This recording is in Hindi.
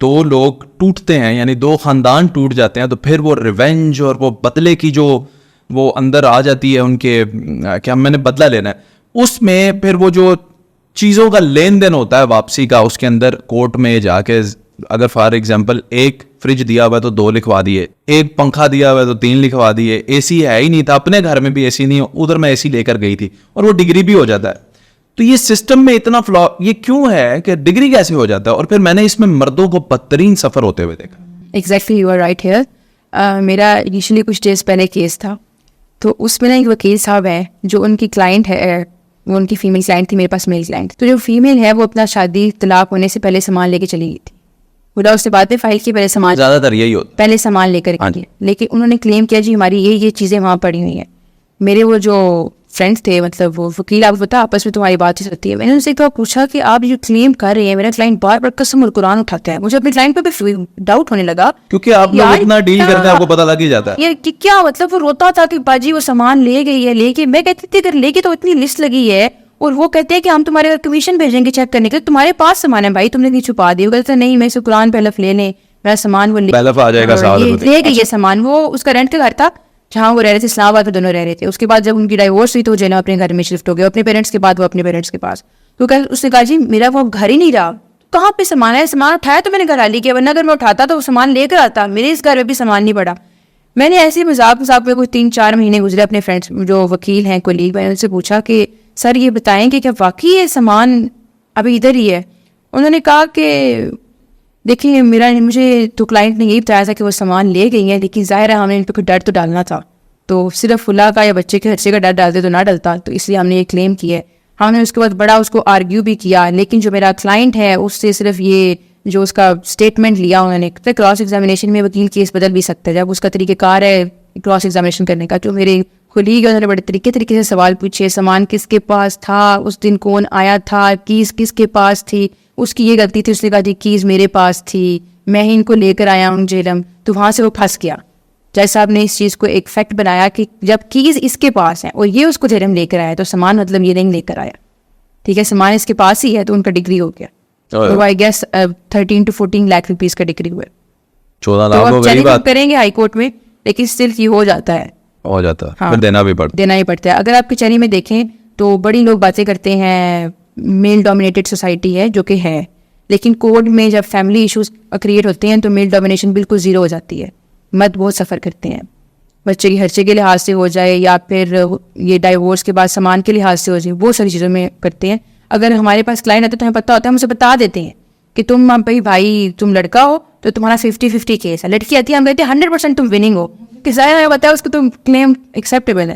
दो लोग टूटते हैं, यानी दो ख़ानदान टूट जाते हैं, तो फिर वो रिवेंज और वो बदले की जो वो अंदर आ जाती है उनके, क्या मैंने बदला लेना है, उसमें फिर वो जो चीज़ों का लेन देन होता है वापसी का, उसके अंदर कोर्ट में जाके अगर फॉर एग्जांपल एक फ्रिज दिया हुआ है तो 2 लिखवा दिए, एक पंखा दिया हुआ है तो 3 लिखवा दिए, एसी है ही नहीं था, अपने घर में भी एसी नहीं, उधर मैं एसी लेकर गई थी, और वो डिग्री भी हो जाता है। तो ये सिस्टम में इतना फ्लॉ ये क्यों है कि डिग्री कैसे हो जाता है? और फिर मैंने इसमें मर्दों को बदतरीन सफ़र होते हुए देखा। Exactly, you are right here. मेरा इनिशियली कुछ डेज पहले केस था, तो उसमें ना एक वकील साहब है जो उनकी क्लाइंट है, वो उनकी फीमेल क्लाइंट थी, मेरे पास मेल क्लाइंट। तो जो फीमेल है वो अपना शादी तलाक होने से पहले सामान लेके चली गई थी, पूरा उससे बातें फाइल की, पहले सामान, ज़्यादातर यही होता, पहले सामान लेकर गई। लेकिन उन्होंने क्लेम किया जी हमारी ये चीज़ें वहाँ पड़ी हुई हैं। मेरे वो जो फ्रेंड्स थे, मतलब वो वकील, आपको पता आपस में तुम्हारी बात ही होती है। मैंने उनसे एक बार पूछा कि आप जो क्लेम कर रहे हैं, मेरा क्लाइंट बार बार कसम और कुरान उठाता है, मुझे अपने क्लाइंट पे भी डाउट होने लगा, क्योंकि आप लोग इतना डील करते हैं, आपको पता लग ही जाता है ये कि क्या मतलब। वो रोता था कि बाजी वो सामान ले गई है, लेके, मैं कहती थी अगर लेके तो इतनी लिस्ट लगी है, और वो कहते हैं कि हम तुम्हारे कमीशन भेजेंगे चेक करने के लिए, तुम्हारे पास सामान है भाई, तुमने नहीं छुपा दिया। वो कहते नहीं, मैं इसे कुरान पहले ले लें, मेरा सामान वो आ जाएगा, ले गई ये सामान। वो उसका रेंट का घर था जहाँ वो रह रहे थे, इस्लामाबाद में दोनों रह रहे थे। उसके बाद जब उनकी डाइवोर्स हुई तो जो है ना अपने घर में शिफ्ट हो गए, अपने पेरेंट्स के बाद वो अपने पेरेंट्स के पास। तो उसने कहा जी मेरा वो घर ही नहीं रहा, कहाँ पे सामान है, सामान उठाया तो मैंने घर वाली किया, वरना अगर मैं उठाता तो वो सामान लेकर आता, मेरे इस घर में भी सामान नहीं पड़ा। मैंने ऐसे मजाक में कुछ 3-4 महीने गुजरे, अपने फ्रेंड्स जो वकील हैं, कोलीग, मैंने उनसे पूछा कि सर ये बताएं कि क्या वाकई ये सामान अभी इधर ही है? उन्होंने कहा कि देखिए मुझे तो क्लाइंट ने यही बताया था कि वो सामान ले गई है, लेकिन ज़ाहिर है हमें इन पर कोई डर तो डालना था, तो सिर्फ फुला का या बच्चे के खर्चे का डर डालते तो ना डलता, तो इसलिए हमने ये क्लेम किया है। हमने उसके बाद बड़ा उसको आर्ग्यू भी किया, लेकिन जो मेरा क्लाइंट है उससे सिर्फ ये जो उसका स्टेटमेंट लिया उन्होंने, तो क्रॉस एग्जामिनेशन में वकील केस बदल भी सकता है जब उसका तरीक़ेकार है क्रॉस एग्जामिनेशन करने का। जो मेरे खुलीग उन्होंने बड़े तरीके से सवाल पूछे, सामान किसके पास था, उस दिन कौन आया था, कीज़ किसके पास थी, उसकी ये गलती थी, उसने कहा जी कीज़ मेरे पास थी, मैं ही इनको लेकर आया हूँ जेलम। तो वहाँ से वो फंस गया। जज साहब ने इस चीज़ को एक फैक्ट बनाया कि जब कीज़ इसके पास है और ये उसको जेलम लेकर आया, तो सामान मतलब ये नहीं लेकर आया, ठीक है, सामान इसके पास ही है, तो उनका डिग्री हो गया। तो I guess 13 to 14 lakh rupees का डिग्री हुआ। 14 लाख हो गई बात, करेंगे हाई कोर्ट में, लेकिन स्टिल ये हो जाता है, हाँ, फिर देना ही पड़ता है। अगर आप कचहरी में देखें तो बड़ी लोग बातें करते हैं, मेल डोमिनेटेड सोसाइटी है, जो कि है, लेकिन कोर्ट में जब फैमिली इश्यूज क्रिएट होते हैं तो मेल डोमिनेशन बिल्कुल ज़ीरो हो जाती है। मर्द बहुत सफ़र करते हैं, बच्चे के खर्चे के लिहाज से हो जाए या फिर ये डाइवोर्स के बाद सामान के लिहाज से हो जाए, बहुत सारी चीज़ों में करते हैं। अगर हमारे पास क्लाइंट आते तो हमें पता होता है, हम उसे बता देते हैं कि तुम भाई तुम लड़का हो तो तुम्हारा 50-50 केस है, लड़की आती है हम कहते हैं 100% तुम विनिंग हो, कि ज़ाहिर है बताया उसको तुम क्लेम एक्सेप्टेबल है।